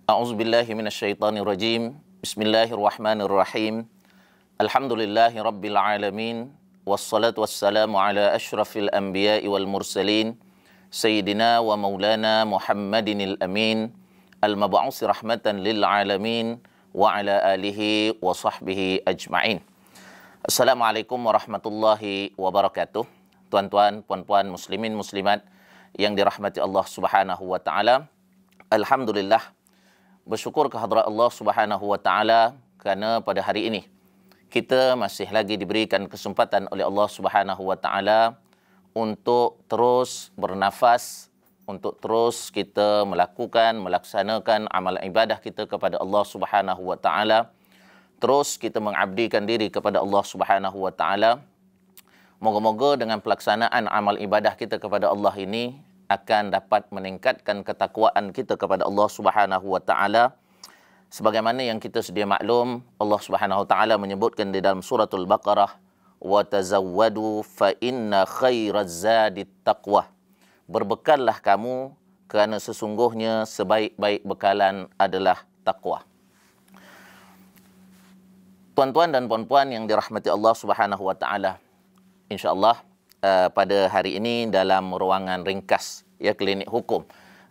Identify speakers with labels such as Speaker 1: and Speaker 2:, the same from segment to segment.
Speaker 1: A'udzubillahi minasyaitonirrajim. Bismillahirrahmanirrahim. Alhamdulillahi rabbil alamin. Wassalatu wassalamu ala asyrafil anbiya'i wal mursalin. Sayyidina wa maulana Muhammadinil amin. Al-mab'usi rahmatan lil alamin. Wa ala alihi wa sahbihi ajma'in. Assalamualaikum warahmatullahi wabarakatuh. Tuan-tuan, puan-puan, muslimin, muslimat yang dirahmati Allah Subhanahu wa taala. Alhamdulillah, bersyukur kehadrat Allah Subhanahu wa taala kerana pada hari ini kita masih lagi diberikan kesempatan oleh Allah Subhanahu wa taala untuk terus bernafas, untuk terus kita melaksanakan amal ibadah kita kepada Allah Subhanahu wa taala. Terus kita mengabdikan diri kepada Allah Subhanahu wa taala. Moga-moga dengan pelaksanaan amal ibadah kita kepada Allah ini akan dapat meningkatkan ketakwaan kita kepada Allah Subhanahu wa taala. Sebagaimana yang kita sedia maklum, Allah Subhanahu wa taala menyebutkan di dalam suratul Baqarah, "Wa tazawwadu fa inna khairaz zadit taqwa." Berbekallah kamu kerana sesungguhnya sebaik-baik bekalan adalah takwa. Tuan-tuan dan puan-puan yang dirahmati Allah Subhanahu wa taala, insya-Allah pada hari ini dalam ruangan ringkas Klinik Hukum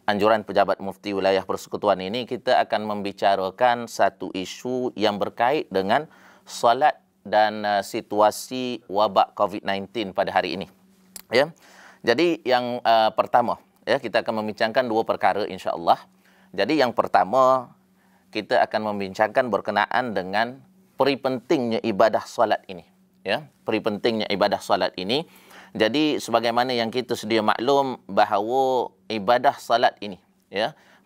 Speaker 1: Anjuran Pejabat Mufti Wilayah Persekutuan ini, kita akan membicarakan satu isu yang berkait dengan solat dan situasi wabak COVID-19 pada hari ini. Jadi yang pertama, kita akan membincangkan dua perkara insya-Allah. Jadi yang pertama, kita akan membincangkan berkenaan dengan peri pentingnya ibadah solat ini. Peri pentingnya ibadah solat ini. Jadi sebagaimana yang kita sedia maklum bahawa ibadah salat ini,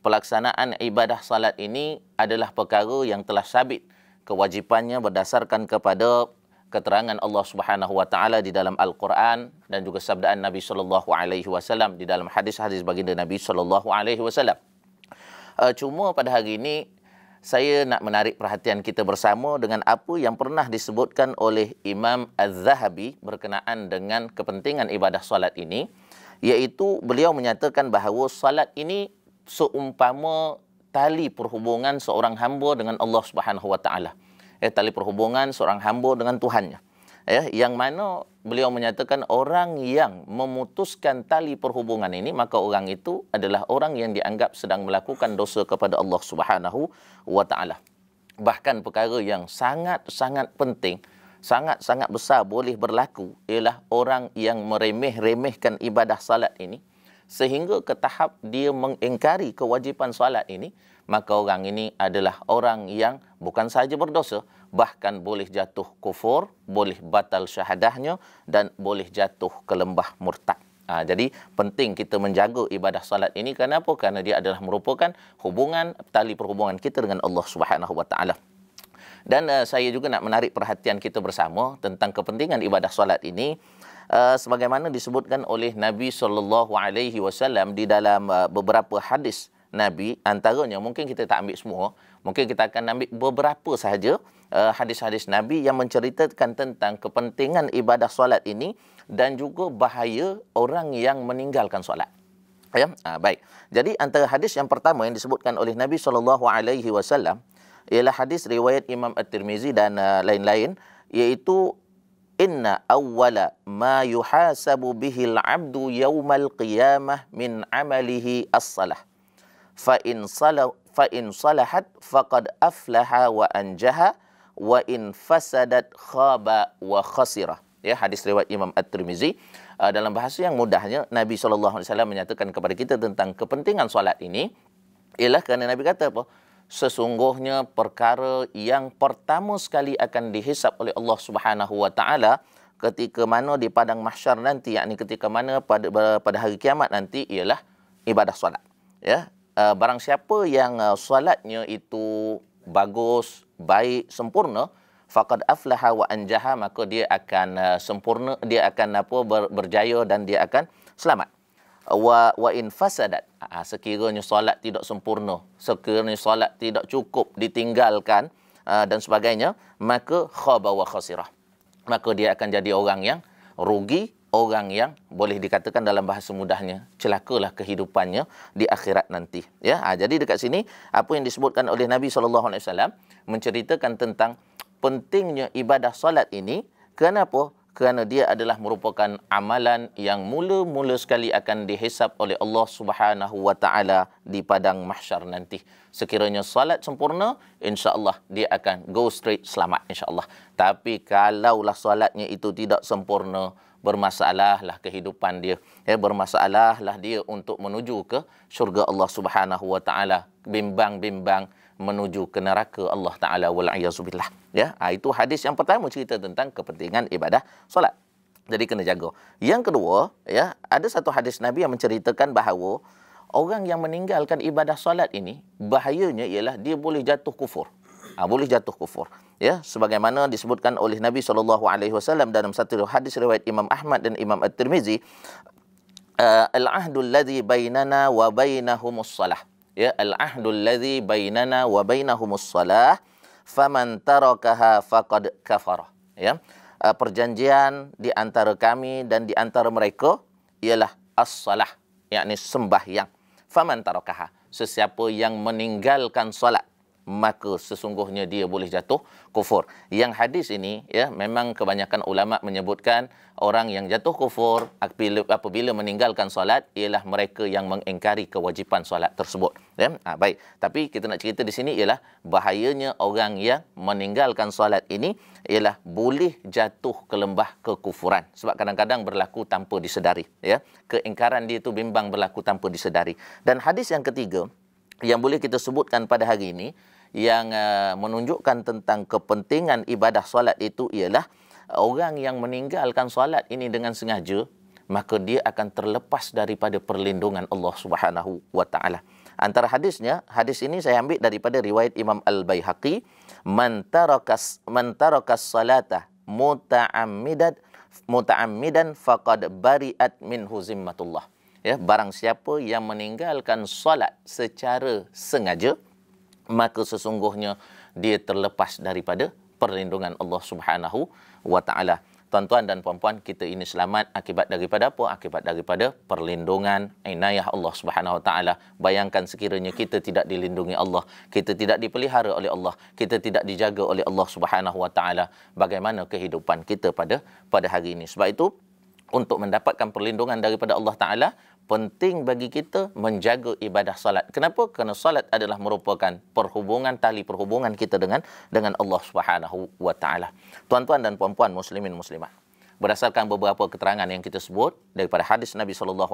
Speaker 1: pelaksanaan ibadah salat ini adalah perkara yang telah sabit kewajipannya berdasarkan kepada keterangan Allah Subhanahu wa taala di dalam Al-Quran dan juga sabdaan Nabi sallallahu alaihi wasallam di dalam hadis-hadis baginda Nabi sallallahu alaihi wasallam. Cuma pada hari ini saya nak menarik perhatian kita bersama dengan apa yang pernah disebutkan oleh Imam Az-Zahabi berkenaan dengan kepentingan ibadah solat ini, iaitu beliau menyatakan bahawa solat ini seumpama tali perhubungan seorang hamba dengan Allah Subhanahu wa taala. Tali perhubungan seorang hamba dengan Tuhannya. Yang mana beliau menyatakan orang yang memutuskan tali perhubungan ini, maka orang itu adalah orang yang dianggap sedang melakukan dosa kepada Allah Subhanahu wa taala. Bahkan perkara yang sangat-sangat penting, sangat-sangat besar boleh berlaku ialah orang yang meremeh-remehkan ibadah salat ini sehingga ke tahap dia mengingkari kewajipan salat ini, maka orang ini adalah orang yang bukan sahaja berdosa, bahkan boleh jatuh kufur, boleh batal syahadahnya dan boleh jatuh ke lembah murtad. Jadi penting kita menjaga ibadah salat ini. Kenapa? Kerana dia adalah merupakan hubungan, tali perhubungan kita dengan Allah Subhanahu wa taala. Dan saya juga nak menarik perhatian kita bersama tentang kepentingan ibadah salat ini. Sebagaimana disebutkan oleh Nabi sallallahu alaihi wasallam di dalam beberapa hadis Nabi, antaranya mungkin kita tak ambil semua, mungkin kita akan ambil beberapa sahaja hadis-hadis Nabi yang menceritakan tentang kepentingan ibadah solat ini dan juga bahaya orang yang meninggalkan solat. Baik. Jadi antara hadis yang pertama yang disebutkan oleh Nabi sallallahu alaihi wasallam ialah hadis riwayat Imam At-Tirmizi dan lain-lain, iaitu inna awwala ma yuhasabu bihil abdu yaumal qiyamah min amalihi as-salah. Fa in salahat faqad aflaha wa anjaha wa in fasadat khaba wa khasira. Hadis riwayat Imam At-Tirmizi. Dalam bahasa yang mudahnya, Nabi SAW menyatakan kepada kita tentang kepentingan solat ini ialah kerana Nabi kata apa? Sesungguhnya perkara yang pertama sekali akan dihisap oleh Allah Subhanahu wa taala ketika mana di padang mahsyar nanti, yakni ketika mana pada hari kiamat nanti, ialah ibadah solat. Barang siapa yang solatnya itu bagus, baik, sempurna, faqad aflaha wa anjaha, maka dia akan sempurna, dia akan berjaya dan dia akan selamat. Wa in fasadat, sekiranya solat tidak sempurna, sekiranya solat tidak cukup, ditinggalkan dan sebagainya, maka khaba wa khasirah, maka dia akan jadi orang yang rugi orang yang boleh dikatakan dalam bahasa mudahnya celakalah kehidupannya di akhirat nanti. Ya, jadi dekat sini apa yang disebutkan oleh Nabi SAW menceritakan tentang pentingnya ibadah solat ini. Kenapa? Kerana dia adalah merupakan amalan yang mula-mula sekali akan dihisap oleh Allah Subhanahu wa taala di padang mahsyar nanti. Sekiranya salat sempurna, insya-Allah dia akan go straight selamat insya-Allah. Tapi kalaulah salatnya itu tidak sempurna, bermasalahlah kehidupan dia. Ya, bermasalahlah dia untuk menuju ke syurga Allah Subhanahu wa taala. Bimbang-bimbang menuju ke neraka Allah Ta'ala wal'iyazubillah. Ya, itu hadis yang pertama cerita tentang kepentingan ibadah solat. Jadi kena jaga. Yang kedua, ya, ada satu hadis Nabi yang menceritakan bahawa orang yang meninggalkan ibadah solat ini, bahayanya ialah dia boleh jatuh kufur. Boleh jatuh kufur. Ya, sebagaimana disebutkan oleh Nabi SAW dalam satu hadis riwayat Imam Ahmad dan Imam At-Tirmizi, al-ahdul ladzi bainana wa bainahumus salah. Ya, al-ahdul ladzi bainana wa bainahumus salah faman tarakaha faqad kafara. Ya, perjanjian di antara kami dan di antara mereka ialah as-salah, yakni sembahyang. Faman tarakaha, sesiapa yang meninggalkan solat, maka sesungguhnya dia boleh jatuh kufur. Yang hadis ini, ya, memang kebanyakan ulama menyebutkan orang yang jatuh kufur apabila meninggalkan solat ialah mereka yang mengingkari kewajipan solat tersebut. Ya? Baik. Tapi kita nak cerita di sini ialah bahayanya orang yang meninggalkan solat ini ialah boleh jatuh ke lembah kekufuran. Sebab kadang-kadang berlaku tanpa disedari. Ya? Keingkaran dia itu bimbang berlaku tanpa disedari. Dan hadis yang ketiga yang boleh kita sebutkan pada hari ini yang menunjukkan tentang kepentingan ibadah solat itu ialah orang yang meninggalkan solat ini dengan sengaja, maka dia akan terlepas daripada perlindungan Allah Subhanahu wa taala. Antara hadisnya, hadis ini saya ambil daripada riwayat Imam Al-Baihaqi, man tarakas salata muta'ammidan faqad bari'at minhu zimmatullah. Ya, barang siapa yang meninggalkan solat secara sengaja, maka sesungguhnya dia terlepas daripada perlindungan Allah Subhanahu wa taala. Tuan-tuan dan puan-puan, kita ini selamat akibat daripada apa? Akibat daripada perlindungan inayah Allah Subhanahu wa taala. Bayangkan sekiranya kita tidak dilindungi Allah, kita tidak dipelihara oleh Allah, kita tidak dijaga oleh Allah Subhanahu wa taala, bagaimana kehidupan kita pada hari ini? Sebab itu, untuk mendapatkan perlindungan daripada Allah Ta'ala, penting bagi kita menjaga ibadah salat. Kenapa? Kerana salat adalah merupakan tali perhubungan kita dengan Allah Subhanahu wa taala. Tuan-tuan dan puan-puan muslimin muslimat, berdasarkan beberapa keterangan yang kita sebut daripada hadis Nabi SAW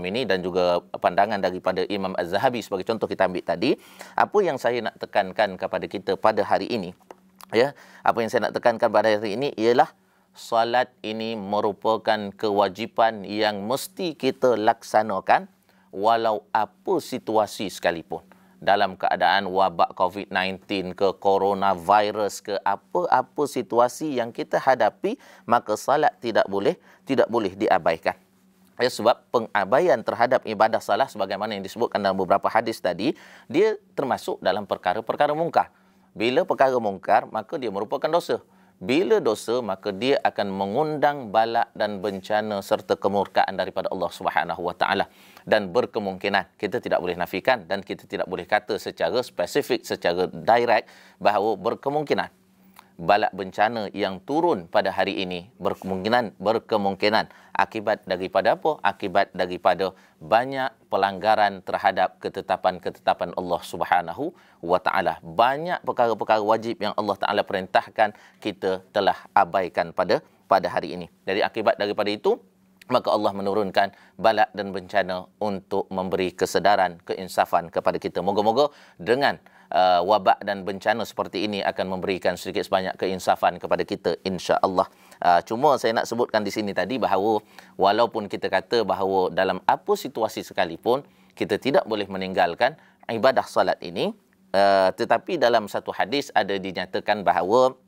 Speaker 1: ini dan juga pandangan daripada Imam Az-Zahabi sebagai contoh kita ambil tadi, apa yang saya nak tekankan kepada kita pada hari ini, ya, apa yang saya nak tekankan pada hari ini ialah salat ini merupakan kewajipan yang mesti kita laksanakan walau apa situasi sekalipun. Dalam keadaan wabak COVID-19 ke, coronavirus ke, apa-apa situasi yang kita hadapi, maka salat tidak boleh diabaikan. Ya, sebab pengabaian terhadap ibadah salat sebagaimana yang disebutkan dalam beberapa hadis tadi, dia termasuk dalam perkara-perkara mungkar. Bila perkara mungkar, maka dia merupakan dosa. Bila dosa, maka dia akan mengundang bala dan bencana serta kemurkaan daripada Allah Subhanahu wa taala. Dan berkemungkinan, kita tidak boleh nafikan dan kita tidak boleh kata secara spesifik, secara direct bahawa berkemungkinan bala bencana yang turun pada hari ini berkemungkinan akibat daripada apa? Akibat daripada banyak pelanggaran terhadap ketetapan-ketetapan Allah Subhanahu wa taala. Banyak perkara-perkara wajib yang Allah Taala perintahkan kita telah abaikan pada hari ini. Jadi akibat daripada itu, maka Allah menurunkan bala dan bencana untuk memberi kesedaran, keinsafan kepada kita. Moga-moga dengan wabak dan bencana seperti ini akan memberikan sedikit sebanyak keinsafan kepada kita, insya-Allah. Cuma saya nak sebutkan di sini tadi bahawa walaupun kita kata bahawa dalam apa situasi sekalipun kita tidak boleh meninggalkan ibadah salat ini, tetapi dalam satu hadis ada dinyatakan bahawa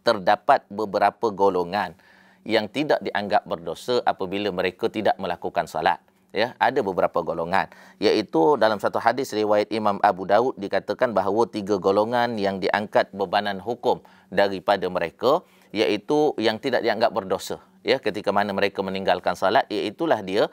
Speaker 1: terdapat beberapa golongan yang tidak dianggap berdosa apabila mereka tidak melakukan salat. Ya, ada beberapa golongan, iaitu dalam satu hadis riwayat Imam Abu Daud dikatakan bahawa 3 golongan yang diangkat bebanan hukum daripada mereka, iaitu yang tidak dianggap berdosa. ya, ketika mana mereka meninggalkan salat, iaitulah dia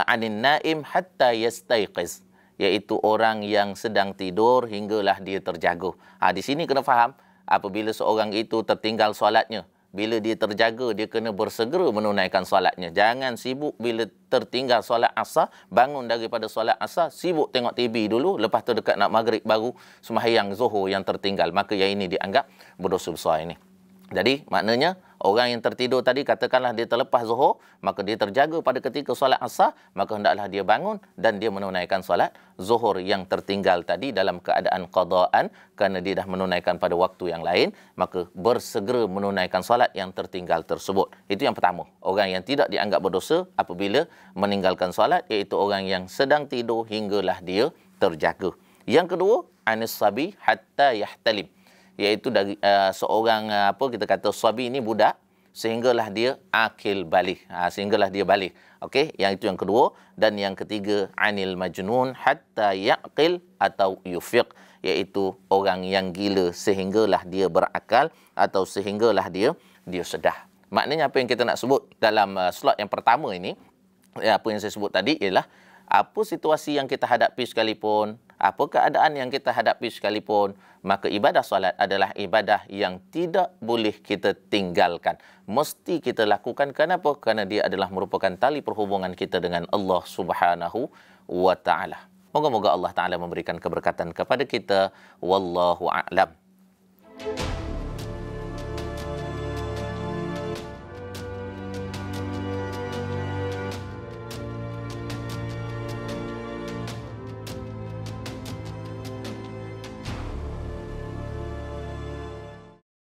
Speaker 1: anin naim hatta yastaiqiz, iaitu orang yang sedang tidur hinggalah dia terjaga. Di sini kena faham, apabila seorang itu tertinggal solatnya, bila dia terjaga, dia kena bersegera menunaikan solatnya. Jangan sibuk bila tertinggal solat asar, bangun daripada solat asar, sibuk tengok TV dulu, lepas tu dekat nak maghrib baru sembahyang zuhur yang tertinggal. Maka yang ini dianggap berdosa besar ini. Jadi maknanya orang yang tertidur tadi, katakanlah dia terlepas zuhur, maka dia terjaga pada ketika solat asar, maka hendaklah dia bangun dan dia menunaikan solat zuhur yang tertinggal tadi dalam keadaan qadaan, kerana dia dah menunaikan pada waktu yang lain, maka bersegera menunaikan solat yang tertinggal tersebut. Itu yang pertama, orang yang tidak dianggap berdosa apabila meninggalkan solat, iaitu orang yang sedang tidur hinggalah dia terjaga. Yang kedua, anis sabi hatta yahtalim, iaitu dari seorang kita kata sabi ini budak, sehinggalah dia akil balik, sehinggalah dia balik. Okey, yang itu yang kedua. Dan yang ketiga, anil majnun hatta yaqil atau yufiq, iaitu orang yang gila sehinggalah dia berakal atau sehinggalah dia sedar. Maknanya apa yang kita nak sebut dalam slot yang pertama ini, apa yang saya sebut tadi ialah apa situasi yang kita hadapi sekalipun, apa keadaan yang kita hadapi sekalipun, maka ibadah solat adalah ibadah yang tidak boleh kita tinggalkan. Mesti kita lakukan. Kenapa? Kerana dia adalah merupakan tali perhubungan kita dengan Allah Subhanahu wa ta'ala. Moga-moga Allah Ta'ala memberikan keberkatan kepada kita. Wallahu a'lam.